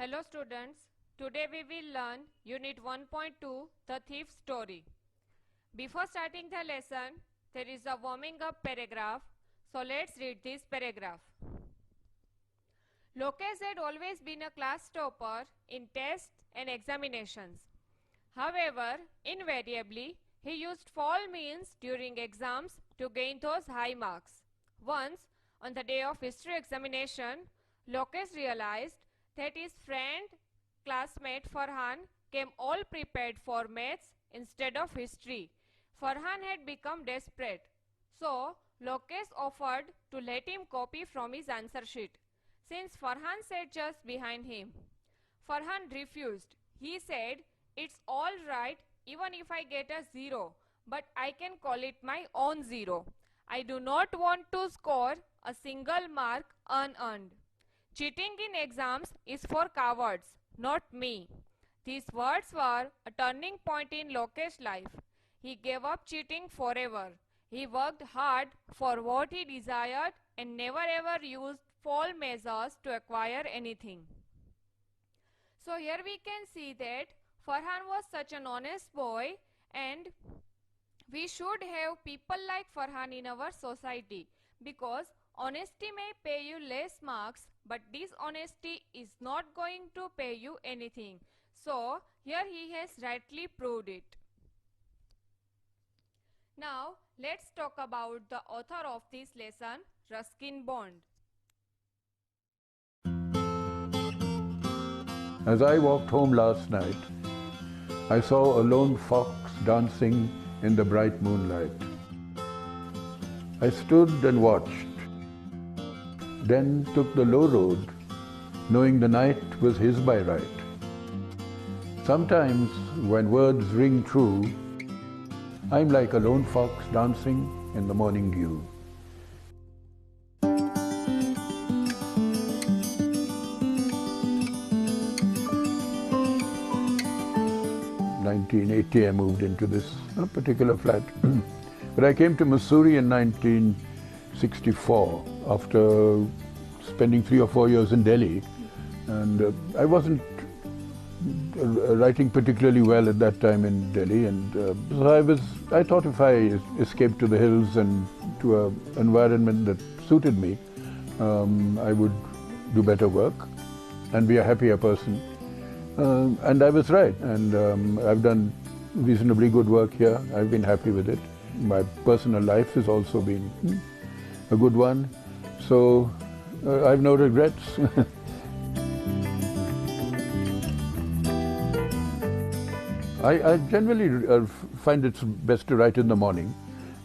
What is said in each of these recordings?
Hello students, today we will learn Unit 1.2 The Thief's Story. Before starting the lesson, there is a warming up paragraph, so let's read this paragraph. Lokesh had always been a class topper in tests and examinations. However, invariably, he used foul means during exams to gain those high marks. Once, on the day of history examination, Lokesh realized that his friend, classmate Farhan came all prepared for maths instead of history. Farhan had become desperate. So, Lokesh offered to let him copy from his answer sheet, since Farhan sat just behind him. Farhan refused. He said, "It's all right even if I get a 0, but I can call it my own 0. I do not want to score a single mark unearned. Cheating in exams is for cowards, not me." These words were a turning point in Lokesh's life. He gave up cheating forever. He worked hard for what he desired and never ever used foul measures to acquire anything. So here we can see that Farhan was such an honest boy, and we should have people like Farhan in our society, because honesty may pay you less marks, but dishonesty is not going to pay you anything. So here he has rightly proved it. Now let's talk about the author of this lesson, Ruskin Bond. As I walked home last night, I saw a lone fox dancing in the bright moonlight. I stood and watched, then took the low road, knowing the night was his by right. Sometimes, when words ring true, I'm like a lone fox dancing in the morning dew. 1980, I moved into this particular flat. But I came to Missouri in 1964 after spending 3 or 4 years in Delhi. And I wasn't writing particularly well at that time in Delhi. And so I thought if I escaped to the hills and to an environment that suited me, I would do better work and be a happier person. And I was right, and I've done reasonably good work here. I've been happy with it. My personal life has also been a good one, so I've no regrets. I generally find it's best to write in the morning.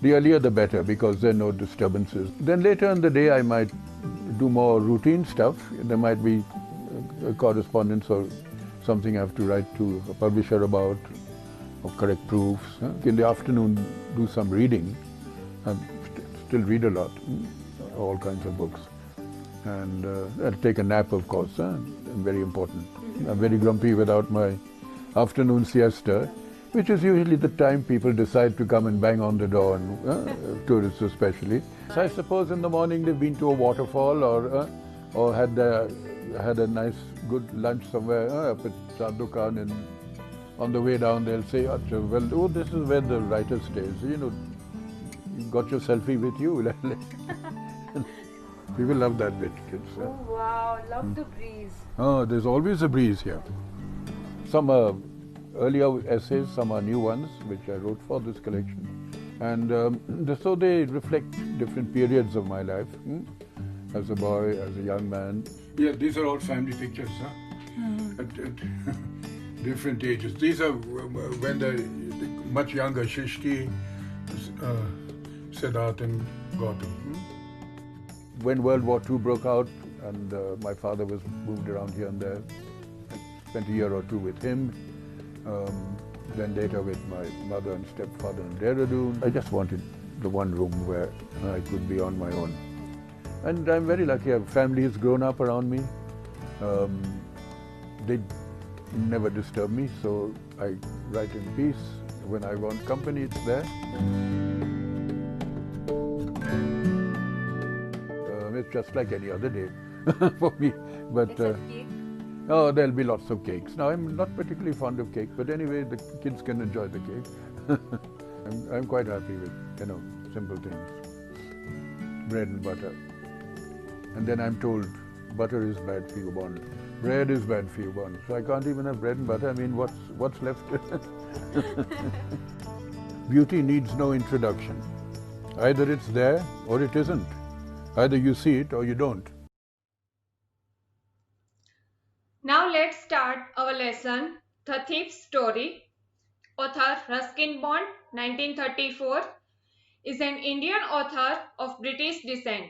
The earlier the better, because there are no disturbances. Then later in the day I might do more routine stuff. There might be a correspondence or something I have to write to a publisher about, or correct proofs. In the afternoon, do some reading. I still read a lot, all kinds of books. And I'll take a nap, of course, very important. I'm very grumpy without my afternoon siesta, which is usually the time people decide to come and bang on the door, and tourists especially. So I suppose in the morning they've been to a waterfall or had a nice good lunch somewhere up at Std.10, and on the way down they'll say, well, this is where the writer stays. You got your selfie with you. People love that bit, kids. Oh wow, love the breeze. Oh, there's always a breeze here. Some are earlier essays, some are new ones, which I wrote for this collection. And so they reflect different periods of my life. As a boy, as a young man. Yeah, these are all family pictures, at different ages. These are when the much younger Shrishti, Siddharth and Gautam. When World War II broke out and my father was moved around here and there, I spent a year or two with him. Then later with my mother and stepfather in Dehradun. I just wanted the one room where I could be on my own. And I'm very lucky. Our family has grown up around me. They never disturb me, so I write in peace. When I want company, it's there. It's just like any other day for me. But It's a cake. Oh, there'll be lots of cakes. Now, I'm not particularly fond of cake, but anyway, the kids can enjoy the cake. I'm quite happy with, simple things. Bread and butter. And then I'm told butter is bad for you, Bond. Bread is bad for you, Bond. So I can't even have bread and butter. I mean, what's left? Beauty needs no introduction. Either it's there or it isn't. Either you see it or you don't. Now let's start our lesson, The Thief's Story. Author Ruskin Bond, 1934, is an Indian author of British descent.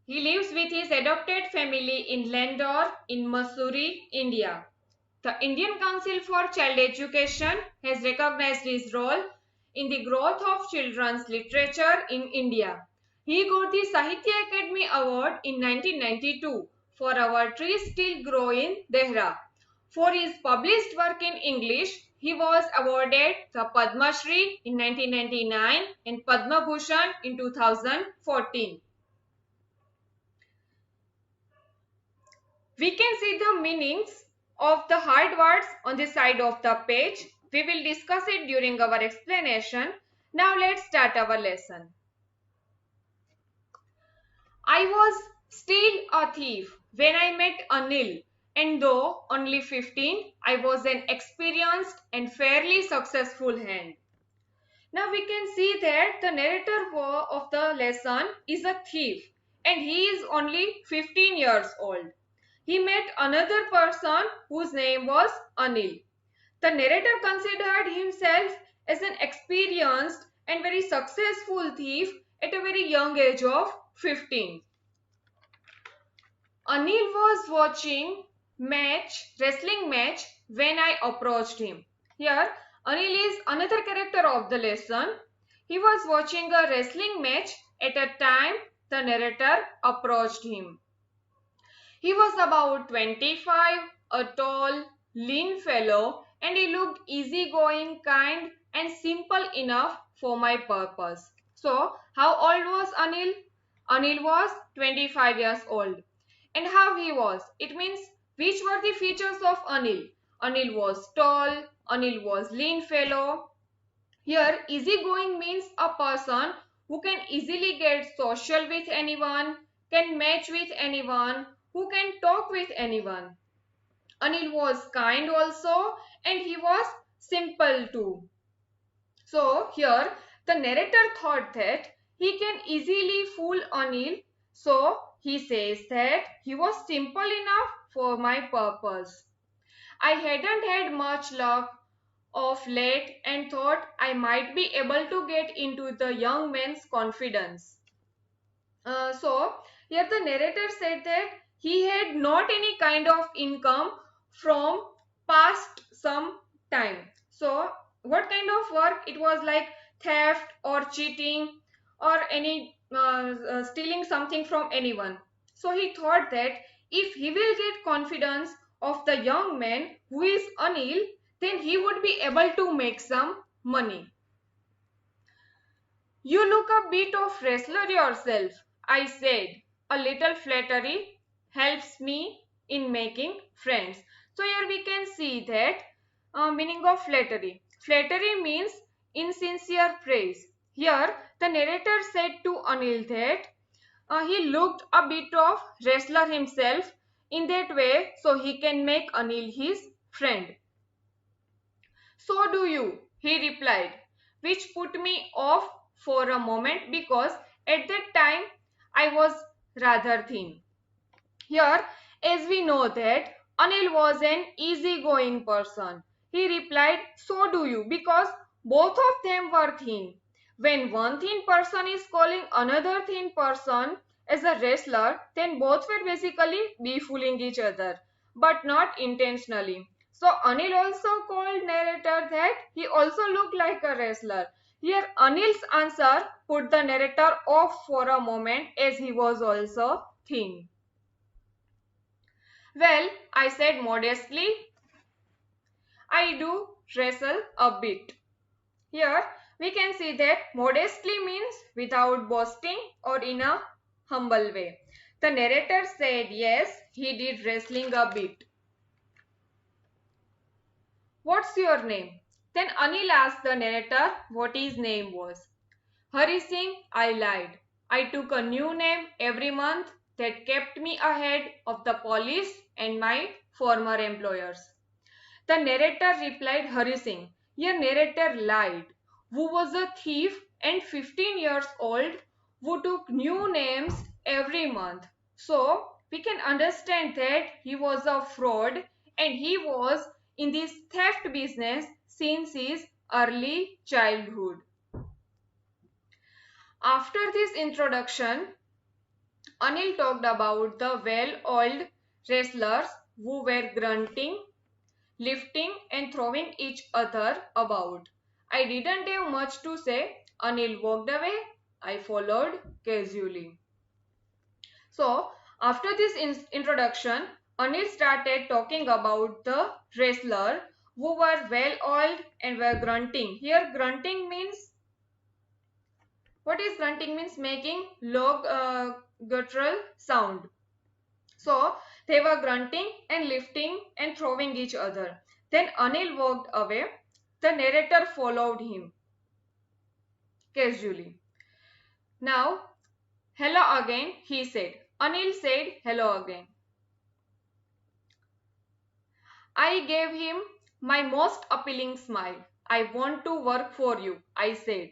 He lives with his adopted family in Landor in Mussoorie, India. The Indian Council for Child Education has recognized his role in the growth of children's literature in India. He got the Sahitya Academy Award in 1992 for Our Trees Still Grow in Dehra. For his published work in English, he was awarded the Padma Shri in 1999 and Padma Bhushan in 2014. We can see the meanings of the hard words on the side of the page. We will discuss it during our explanation. Now let's start our lesson. I was still a thief when I met Anil, and though only 15, I was an experienced and fairly successful hand. Now we can see that the narrator of the lesson is a thief and he is only 15 years old. He met another person whose name was Anil. The narrator considered himself as an experienced and very successful thief at a very young age of 15. Anil was watching wrestling match when I approached him. Here, Anil is another character of the lesson. He was watching a wrestling match at a time the narrator approached him. He was about 25, a tall, lean fellow, and he looked easygoing, kind, and simple enough for my purpose. So, how old was Anil? Anil was 25 years old. And how he was? It means which were the features of Anil? Anil was tall, Anil was lean fellow. Here, easygoing means a person who can easily get social with anyone, can match with anyone, who can talk with anyone. Anil was kind also and he was simple too. So here the narrator thought that he can easily fool Anil, so he says that he was simple enough for my purpose. I hadn't had much luck of late and thought I might be able to get into the young man's confidence. So here the narrator said that he had not any kind of income from past some time. So what kind of work? It was like theft or cheating or any stealing something from anyone. So he thought that if he will get confidence of the young man who is Anil, then he would be able to make some money. You look a bit of wrestler yourself, I said. A little flattery helps me in making friends. So here we can see that meaning of flattery. Flattery means insincere praise. Here the narrator said to Anil that he looked a bit of wrestler himself in that way so he can make Anil his friend. So do you, he replied, which put me off for a moment because at that time I was rather thin. Here, as we know that Anil was an easygoing person. He replied, so do you, because both of them were thin. When one thin person is calling another thin person as a wrestler, then both were basically befooling each other, but not intentionally. So Anil also called narrator that he also looked like a wrestler. Here Anil's answer put the narrator off for a moment as he was also thin. Well, I said modestly, I do wrestle a bit. Here we can see that modestly means without boasting or in a humble way. The narrator said yes, he did wrestling a bit. What's your name? Then Anil asked the narrator what his name was. Hari Singh, I lied. I took a new name every month that kept me ahead of the police and my former employers. The narrator replied, Hari Singh, your narrator lied. Who was a thief and 15 years old who took new names every month. So we can understand that he was a fraud and he was in this theft business since his early childhood. After this introduction, Anil talked about the well-oiled wrestlers who were grunting, lifting and throwing each other about. I didn't have much to say. Anil walked away. I followed casually. So, after this introduction, Anil started talking about the wrestler who were well-oiled and were grunting. Here, grunting means, what is grunting means? Making low guttural sound. So they were grunting and lifting and throwing each other. Then Anil walked away. The narrator followed him casually. Now, hello again, he said. Anil said hello again. I gave him my most appealing smile. I want to work for you, I said.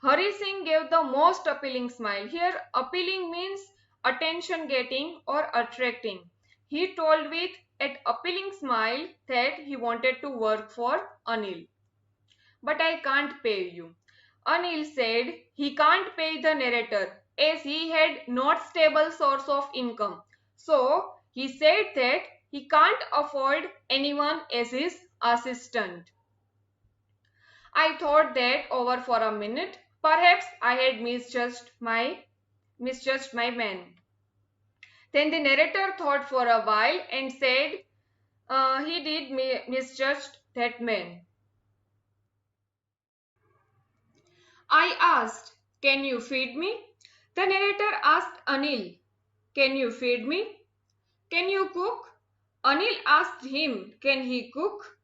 Hari Singh gave the most appealing smile. Here, appealing means attention getting or attracting. He told with an appealing smile that he wanted to work for Anil. But I can't pay you. Anil said he can't pay the narrator as he had not stable source of income. So he said that he can't afford anyone as his assistant. I thought that over for a minute. Perhaps I had misjudged my man. Then the narrator thought for a while and said he did misjudge that man. I asked, can you feed me? The narrator asked Anil, can you feed me? Can you cook? Anil asked him, can he cook?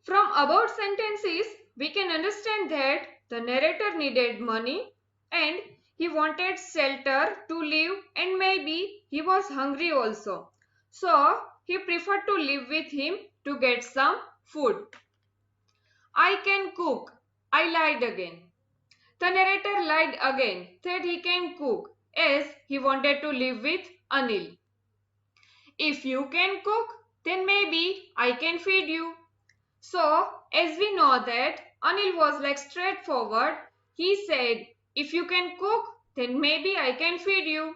From about sentences, we can understand that the narrator needed money and he wanted shelter to live and maybe he was hungry also. So he preferred to live with him to get some food. I can cook. I lied again. The narrator lied again that he can cook as he wanted to live with Anil. If you can cook, then maybe I can feed you. So, as we know that Anil was like straightforward, he said, if you can cook, then maybe I can feed you.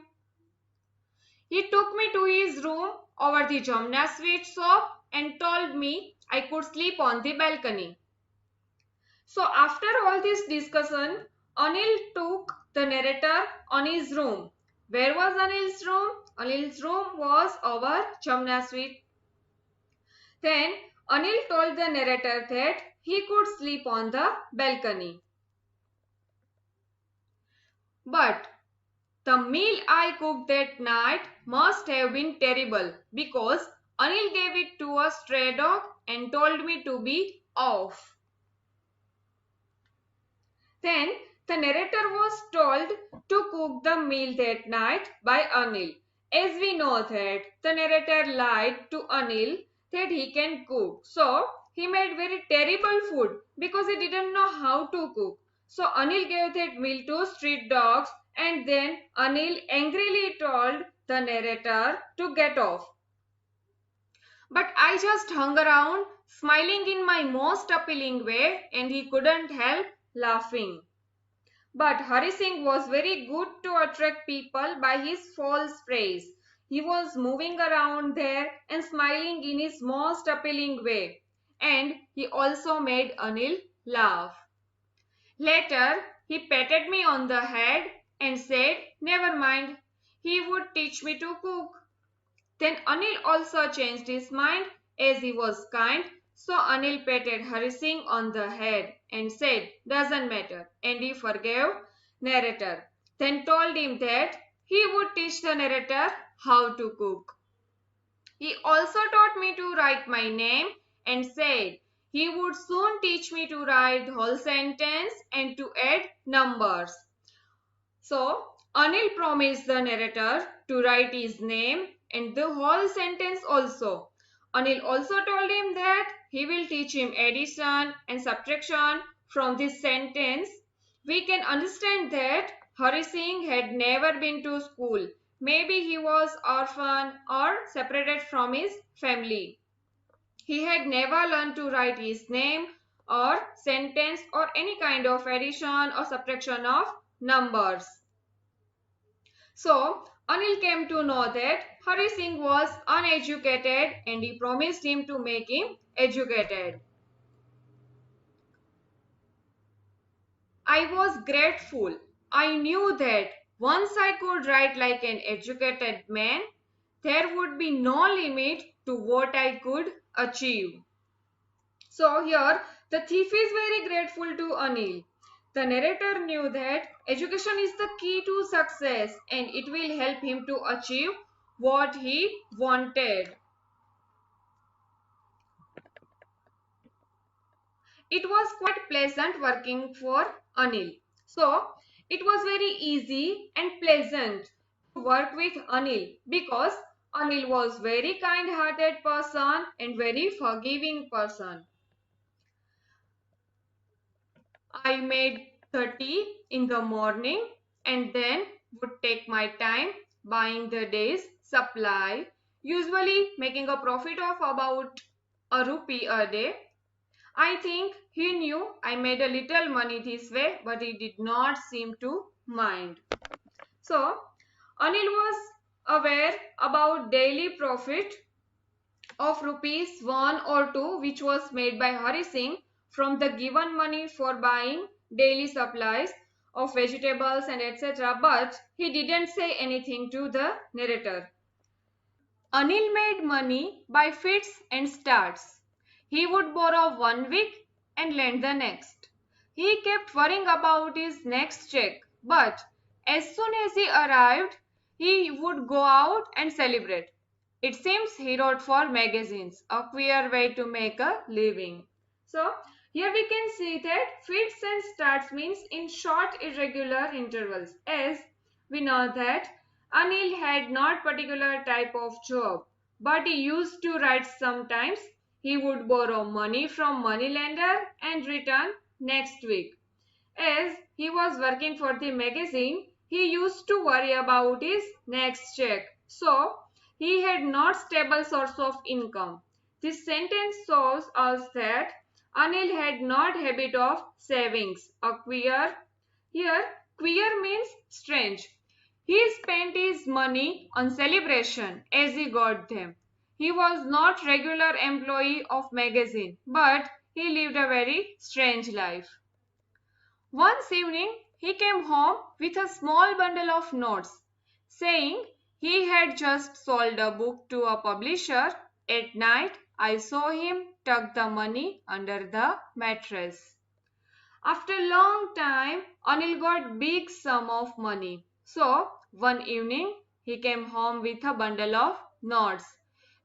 He took me to his room over the Jamna sweet shop and told me I could sleep on the balcony. So after all this discussion, Anil took the narrator on his room. Where was Anil's room? Anil's room was over Jamna sweet. Then Anil told the narrator that he could sleep on the balcony. But the meal I cooked that night must have been terrible because Anil gave it to a stray dog and told me to be off. Then the narrator was told to cook the meal that night by Anil. As we know that the narrator lied to Anil that he can cook. So he made very terrible food because he didn't know how to cook. So Anil gave that meal to street dogs and then Anil angrily told the narrator to get off. But I just hung around smiling in my most appealing way and he couldn't help laughing. But Hari Singh was very good to attract people by his false praise. He was moving around there and smiling in his most appealing way. And he also made Anil laugh. Later, he patted me on the head and said, never mind, he would teach me to cook. Then Anil also changed his mind as he was kind. So Anil patted Hari Singh on the head and said, doesn't matter. And he forgave narrator. Then told him that he would teach the narrator how to cook. He also taught me to write my name and said he would soon teach me to write whole sentence and to add numbers. So, Anil promised the narrator to write his name and the whole sentence also. Anil also told him that he will teach him addition and subtraction from this sentence. We can understand that Hari Singh had never been to school. Maybe he was orphan or separated from his family. He had never learned to write his name or sentence or any kind of addition or subtraction of numbers. So, Anil came to know that Hari Singh was uneducated and he promised him to make him educated. I was grateful. I knew that once I could write like an educated man, there would be no limit to what I could achieve. So here, the thief is very grateful to Anil. The narrator knew that education is the key to success and it will help him to achieve what he wanted. It was quite pleasant working for Anil. So, it was very easy and pleasant to work with Anil because Anil was very kind-hearted person and very forgiving person. I made 30 in the morning and then would take my time buying the day's supply, usually making a profit of about a rupee a day. I think he knew I made a little money this way, but he did not seem to mind. So, Anil was aware about daily profit of rupees 1 or 2 which was made by Hari Singh from the given money for buying daily supplies of vegetables and etc. But he didn't say anything to the narrator. Anil made money by fits and starts. He would borrow 1 week and lend the next. He kept worrying about his next check, but as soon as he arrived, he would go out and celebrate. It seems he wrote for magazines, a queer way to make a living. So, here we can see that fits and starts means in short irregular intervals, as we know that Anil had not particular type of job, but he used to write sometimes. He would borrow money from moneylender and return next week. As he was working for the magazine, he used to worry about his next check. So, he had not stable source of income. This sentence shows us that Anil had not habit of savings. A queer, here queer means strange. He spent his money on celebration as he got them. He was not regular employee of magazine, but he lived a very strange life. Once evening, he came home with a small bundle of notes, saying he had just sold a book to a publisher. At night, I saw him tuck the money under the mattress. After a long time, Anil got big sum of money. So, one evening, he came home with a bundle of notes,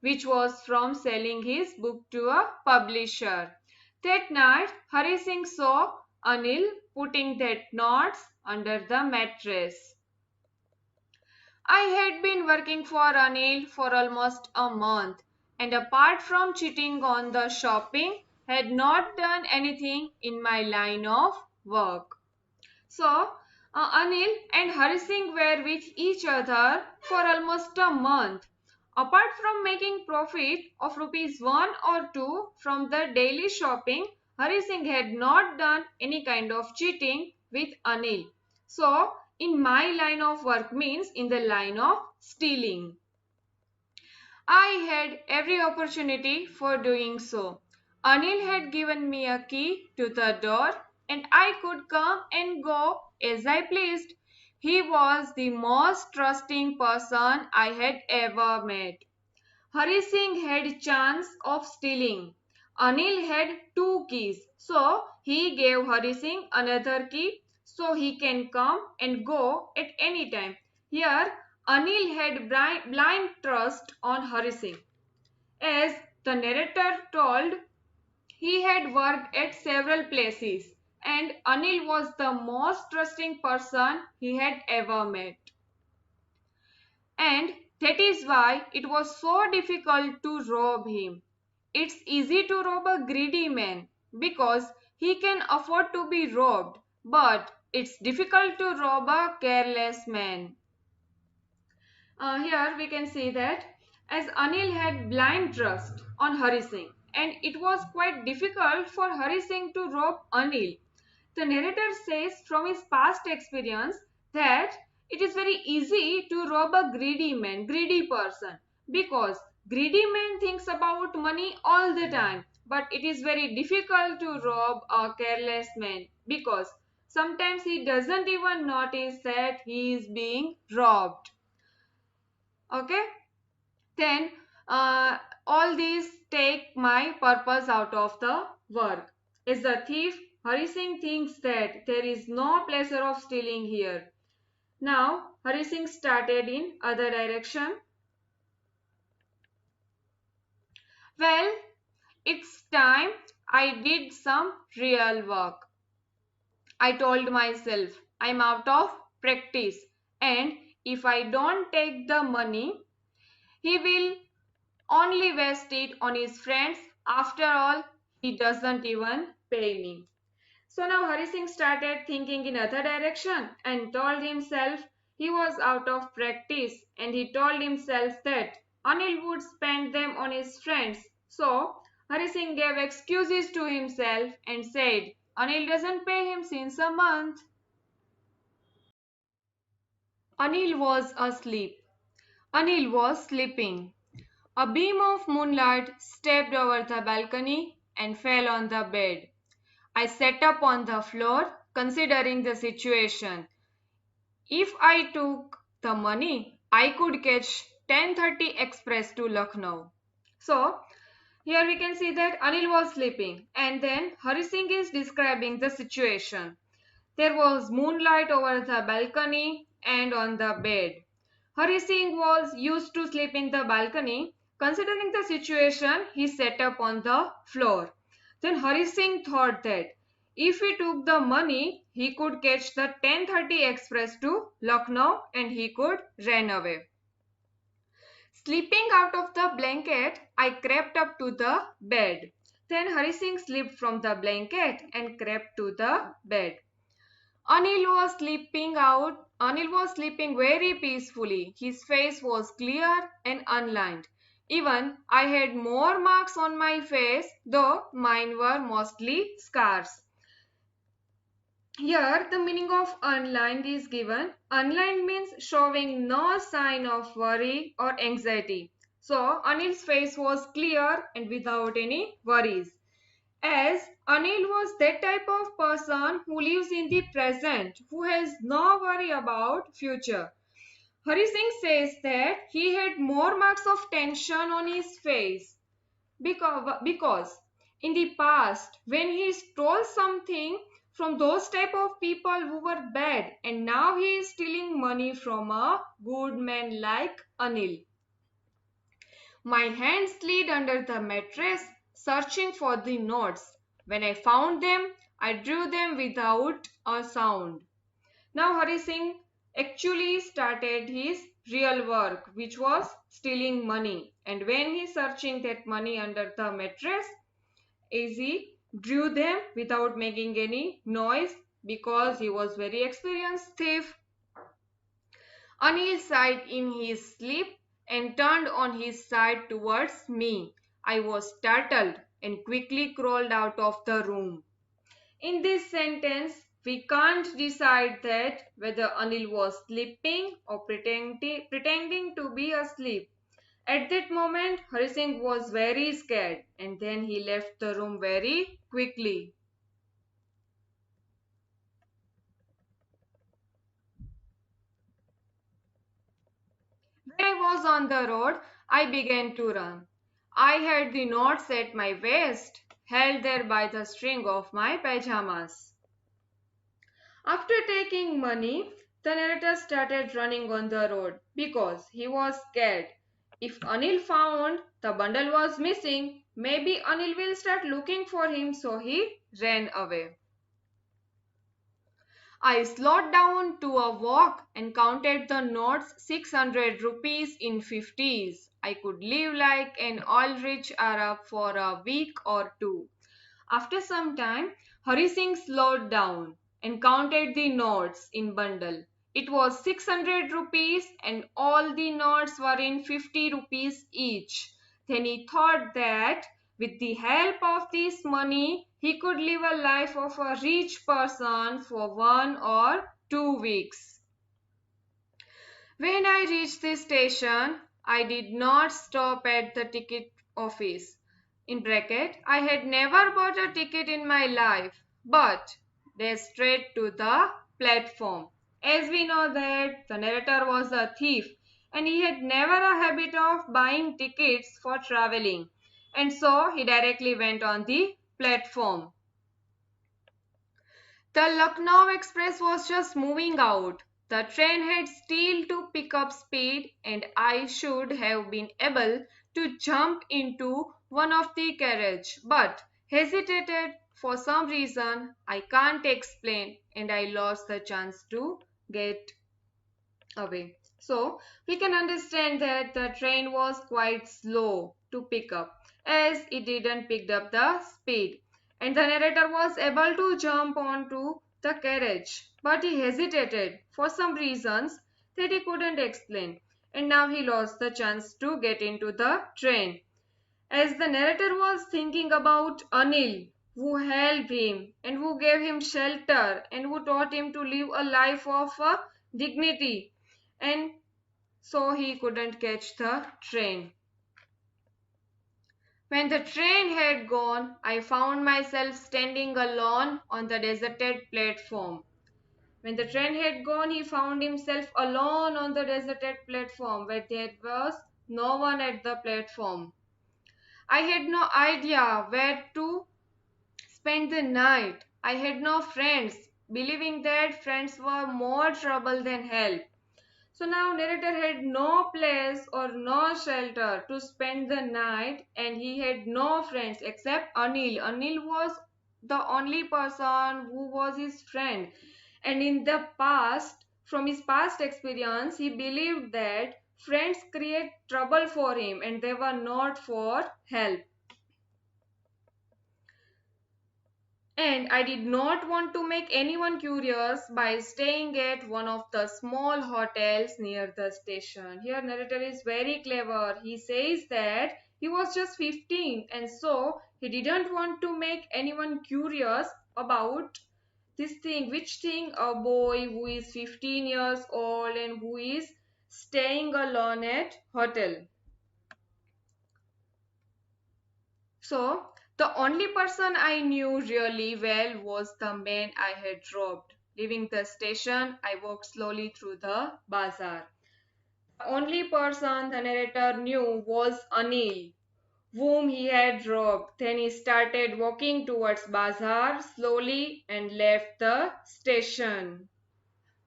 which was from selling his book to a publisher. That night, Hari Singh saw Anil putting that notes under the mattress. I had been working for Anil for almost a month, and apart from cheating on the shopping, had not done anything in my line of work. So, Anil and Hari Singh were with each other for almost a month. Apart from making profit of rupees 1 or 2 from the daily shopping, Hari Singh had not done any kind of cheating with Anil. So, in my line of work means in the line of stealing. I had every opportunity for doing so. Anil had given me a key to the door and I could come and go as I pleased. He was the most trusting person I had ever met. Hari Singh had chance of stealing. Anil had 2 keys. So he gave Hari Singh another key so he can come and go at any time. Here Anil had blind trust on Hari Singh. As the narrator told, He had worked at several places, and Anil was the most trusting person he had ever met. And that is why it was so difficult to rob him. It's easy to rob a greedy man because he can afford to be robbed, but it's difficult to rob a careless man. Here we can see that as Anil had blind trust on Hari Singh, and it was quite difficult for Hari Singh to rob Anil. The narrator says from his past experience that it is very easy to rob a greedy man, greedy person, because greedy man thinks about money all the time, but it is very difficult to rob a careless man because sometimes he doesn't even notice that he is being robbed. Okay, then all these take my purpose out of the work. As a thief, Hari Singh thinks that there is no pleasure of stealing here. Now Hari Singh started in other direction. Well, it's time I did some real work. I told myself I'm out of practice, and if I don't take the money, he will only waste it on his friends. After all, he doesn't even pay me. So now Hari Singh started thinking in other direction and told himself he was out of practice, and he told himself that Anil would spend them on his friends. So Hari Singh gave excuses to himself and said Anil doesn't pay him since a month. Anil was asleep. Anil was sleeping. A beam of moonlight stepped over the balcony and fell on the bed. I sat up on the floor, considering the situation. If I took the money, I could catch 10:30 express to Lucknow. So, here we can see that Anil was sleeping, and then Hari Singh is describing the situation. There was moonlight over the balcony and on the bed. Hari Singh was used to sleep in the balcony. Considering the situation, he sat up on the floor. Then Hari Singh thought that if he took the money, he could catch the 10:30 express to Lucknow and he could run away. Slipping out of the blanket, I crept up to the bed. Then Hari Singh slipped from the blanket and crept to the bed. Anil was sleeping very peacefully. His face was clear and unlined. Even I had more marks on my face, though mine were mostly scars. Here the meaning of unlined is given. Unlined means showing no sign of worry or anxiety. So Anil's face was clear and without any worries. As Anil was that type of person who lives in the present, who has no worry about future. Hari Singh says that he had more marks of tension on his face because in the past when he stole something from those type of people who were bad, and now he is stealing money from a good man like Anil. My hands slid under the mattress, searching for the notes. When I found them, I drew them without a sound. Now Hari Singh actually started his real work, which was stealing money. And when he searching that money under the mattress, he drew them without making any noise because he was very experienced thief. Anil sighed in his sleep and turned on his side towards me. I was startled and quickly crawled out of the room. In this sentence, we can't decide that whether Anil was sleeping or pretending to be asleep. At that moment, Hari Singh was very scared, and then he left the room very quickly. When I was on the road, I began to run. I had the notes at my waist, held there by the string of my pajamas. After taking money, the narrator started running on the road because he was scared. If Anil found the bundle was missing, Maybe Anil will start looking for him, so he ran away. I slowed down to a walk and counted the notes 600 rupees in 50s. I could live like an oil-rich Arab for a week or two. After some time, Hari Singh slowed down and counted the notes in bundle. It was 600 rupees and all the notes were in 50 rupees each. Then he thought that with the help of this money, he could live a life of a rich person for 1 or 2 weeks. When I reached the station, I did not stop at the ticket office. In bracket, I had never bought a ticket in my life, but they straight to the platform. As we know that the narrator was a thief and he had never a habit of buying tickets for traveling, and so he directly went on the platform. The Lucknow Express was just moving out. The train had still to pick up speed and I should have been able to jump into one of the carriage, but hesitated for some reason I can't explain and I lost the chance to get away. So we can understand that the train was quite slow to pick up as it didn't pick up the speed, and the narrator was able to jump onto the carriage, but he hesitated for some reasons that he couldn't explain, and now he lost the chance to get into the train. As the narrator was thinking about Anil, who helped him and who gave him shelter and who taught him to live a life of dignity, and so he couldn't catch the train. When the train had gone, I found myself standing alone on the deserted platform. When the train had gone, he found himself alone on the deserted platform where there was no one at the platform. I had no idea where to spend the night. I had no friends, believing that friends were more trouble than help. So now narrator had no place or no shelter to spend the night and he had no friends except Anil. Anil was the only person who was his friend. And in the past, from his past experience, he believed that friends create trouble for him and they were not for help. And I did not want to make anyone curious by staying at one of the small hotels near the station. Here narrator is very clever. He says that he was just 15 and so he didn't want to make anyone curious about this thing. Which thing? A boy who is 15 years old and who is staying alone at hotel. So, the only person I knew really well was the man I had robbed. Leaving the station, I walked slowly through the bazaar. The only person the narrator knew was Anil, whom he had robbed. Then he started walking towards bazaar slowly and left the station.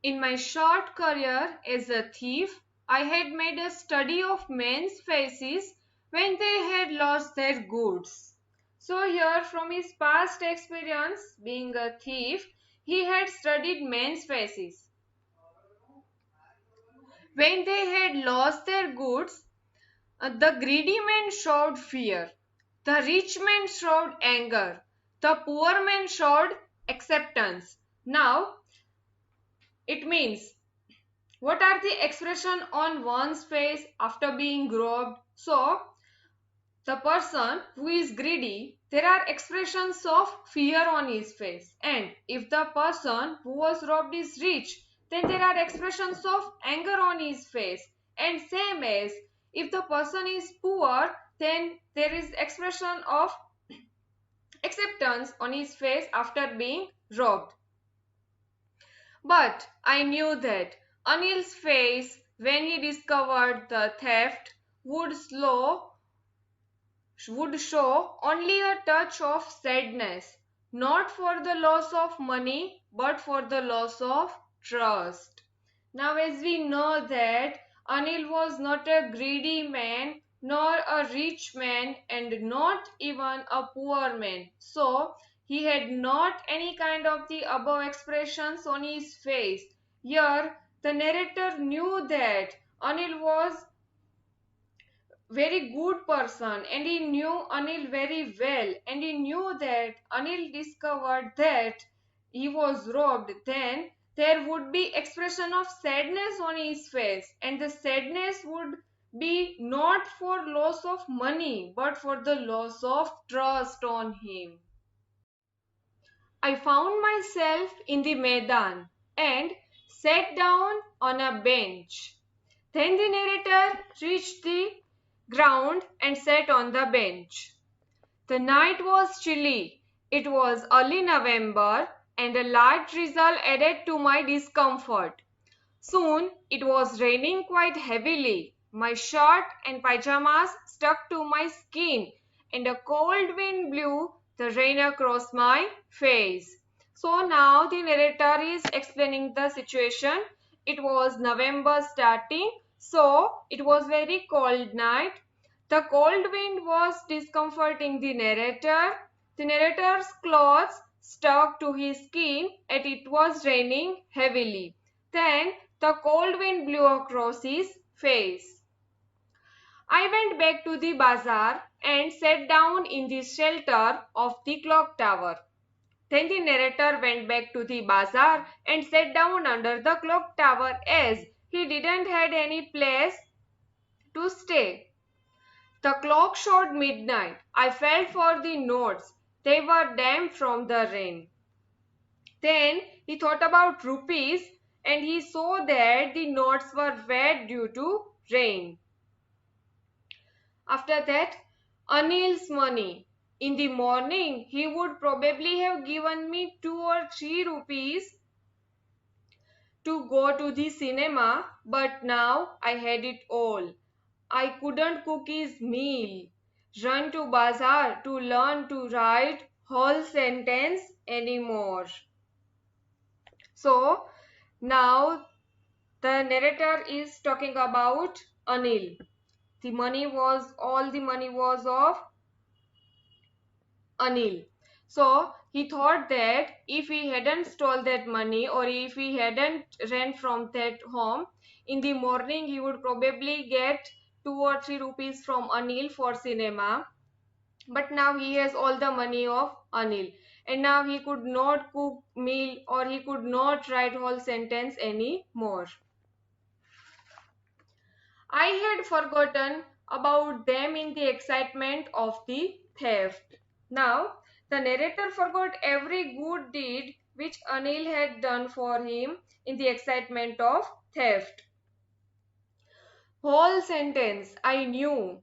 In my short career as a thief, I had made a study of men's faces when they had lost their goods. So here, from his past experience being a thief, he had studied men's faces. When they had lost their goods, the greedy men showed fear, the rich men showed anger, the poor men showed acceptance. Now, it means what are the expression on one's face after being robbed? So, the person who is greedy, there are expressions of fear on his face. And if the person who was robbed is rich, then there are expressions of anger on his face. And same as if the person is poor, then there is expression of acceptance on his face after being robbed. But I knew that Anil's face when he discovered the theft would show only a touch of sadness, not for the loss of money, but for the loss of trust. Now, as we know that Anil was not a greedy man, nor a rich man, and not even a poor man. So he had not any kind of the above expressions on his face. Here the narrator knew that Anil was very good person, and he knew Anil very well, and he knew that Anil discovered that he was robbed, then there would be expression of sadness on his face, and the sadness would be not for loss of money but for the loss of trust on him. I found myself in the Maidan and sat down on a bench. Then the narrator reached the ground and sat on the bench. The night was chilly. It was early November, and a light drizzle added to my discomfort. Soon it was raining quite heavily. My shirt and pyjamas stuck to my skin, and a cold wind blew the rain across my face. So now the narrator is explaining the situation. It was November starting, so it was very cold night. The cold wind was discomforting the narrator. The narrator's clothes stuck to his skin and it was raining heavily. Then the cold wind blew across his face. I went back to the bazaar and sat down in the shelter of the clock tower. Then the narrator went back to the bazaar and sat down under the clock tower as he didn't had any place to stay. The clock showed midnight. I felt for the notes. They were damp from the rain. Then he thought about rupees and he saw that the notes were wet due to rain. After that, Anil's money. In the morning, he would probably have given me 2 or 3 rupees to go to the cinema, but now I had it all. I couldn't cook his meal, run to bazaar to learn to write whole sentence anymore. So now the narrator is talking about Anil. All the money was of Anil. So he thought that if he hadn't stole that money or if he hadn't ran from that home, in the morning he would probably get 2 or 3 rupees from Anil for cinema. But now he has all the money of Anil. And now he could not cook meal or he could not write whole sentence anymore. I had forgotten about them in the excitement of the theft. Now, the narrator forgot every good deed which Anil had done for him in the excitement of theft. Whole sentence, I knew,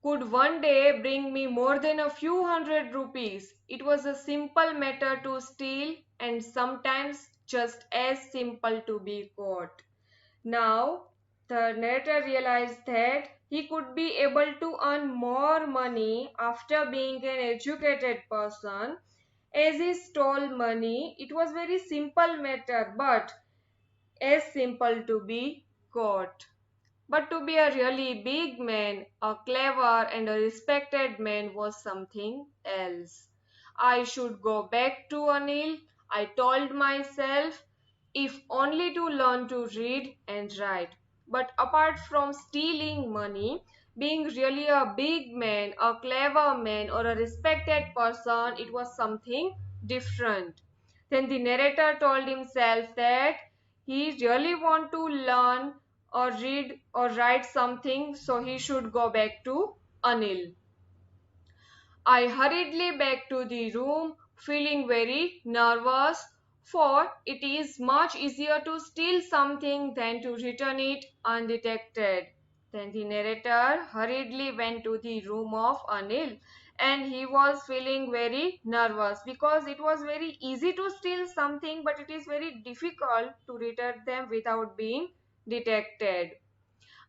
could one day bring me more than a few hundred rupees. It was a simple matter to steal and sometimes just as simple to be caught. Now, the narrator realized that he could be able to earn more money after being an educated person. As he stole money, it was very simple matter, but as simple to be caught. But to be a really big man, a clever and a respected man was something else. I should go back to Anil, I told myself, if only to learn to read and write. But apart from stealing money, being really a big man, a clever man, or a respected person, it was something different. Then the narrator told himself that he really want to learn or read or write something, so he should go back to Anil. I hurriedly back to the room, feeling very nervous, for it is much easier to steal something than to return it undetected. Then the narrator hurriedly went to the room of Anil and he was feeling very nervous because it was very easy to steal something but it is very difficult to return them without being detected.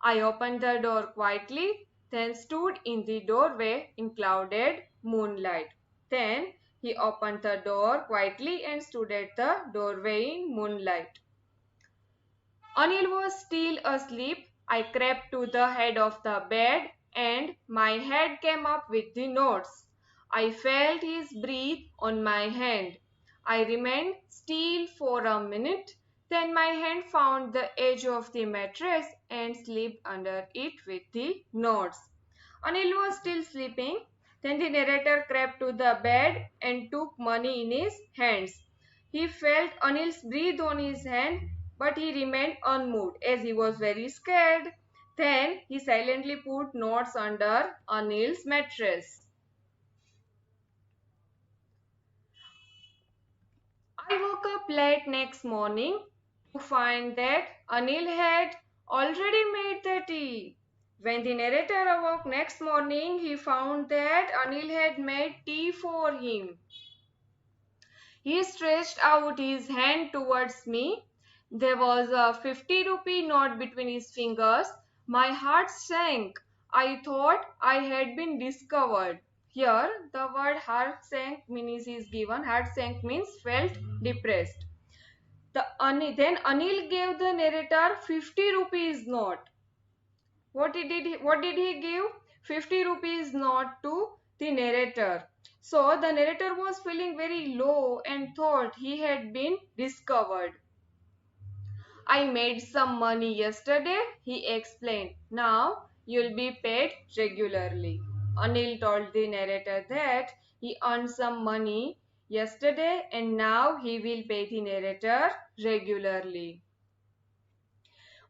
I opened the door quietly, then stood in the doorway in clouded moonlight. Then he opened the door quietly and stood at the doorway in moonlight. Anil was still asleep. I crept to the head of the bed and my head came up with the notes. I felt his breath on my hand. I remained still for a minute. Then my hand found the edge of the mattress and slipped under it with the notes. Anil was still sleeping. Then the narrator crept to the bed and took money in his hands. He felt Anil's breath on his hand, but he remained unmoved as he was very scared. Then he silently put notes under Anil's mattress. I woke up late next morning to find that Anil had already made the tea. When the narrator awoke next morning, he found that Anil had made tea for him. He stretched out his hand towards me. There was a 50-rupee note between his fingers. My heart sank. I thought I had been discovered. Here, the word heart sank means is given. Heart sank means felt depressed. Then Anil gave the narrator 50 rupees note. What did he give? 50 rupees note to the narrator. So the narrator was feeling very low and thought he had been discovered. I made some money yesterday, he explained. Now you'll be paid regularly. Anil told the narrator that he earned some money yesterday and now he will pay the narrator regularly.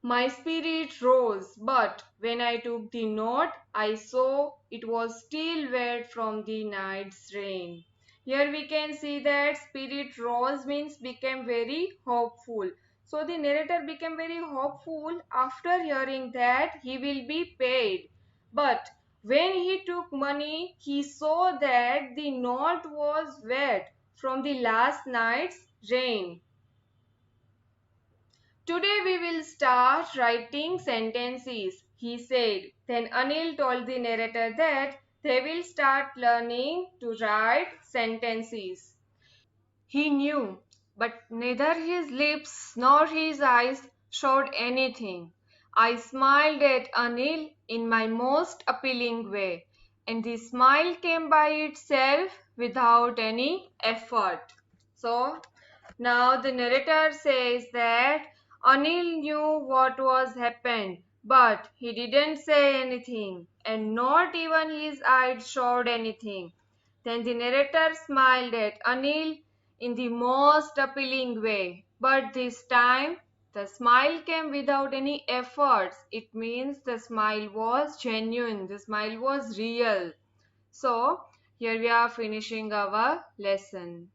My spirit rose, but when I took the note, I saw it was still wet from the night's rain. Here we can see that spirit rose means became very hopeful. So the narrator became very hopeful after hearing that he will be paid. But when he took money, he saw that the note was wet from the last night's rain. Today we will start writing sentences, he said. Then Anil told the narrator that they will start learning to write sentences. He knew, but neither his lips nor his eyes showed anything. I smiled at Anil in my most appealing way, and the smile came by itself without any effort. So, now the narrator says that Anil knew what was happened, but he didn't say anything, and not even his eyes showed anything. Then the narrator smiled at Anil in the most appealing way, but this time the smile came without any efforts. It means the smile was genuine, the smile was real. So, here we are finishing our lesson.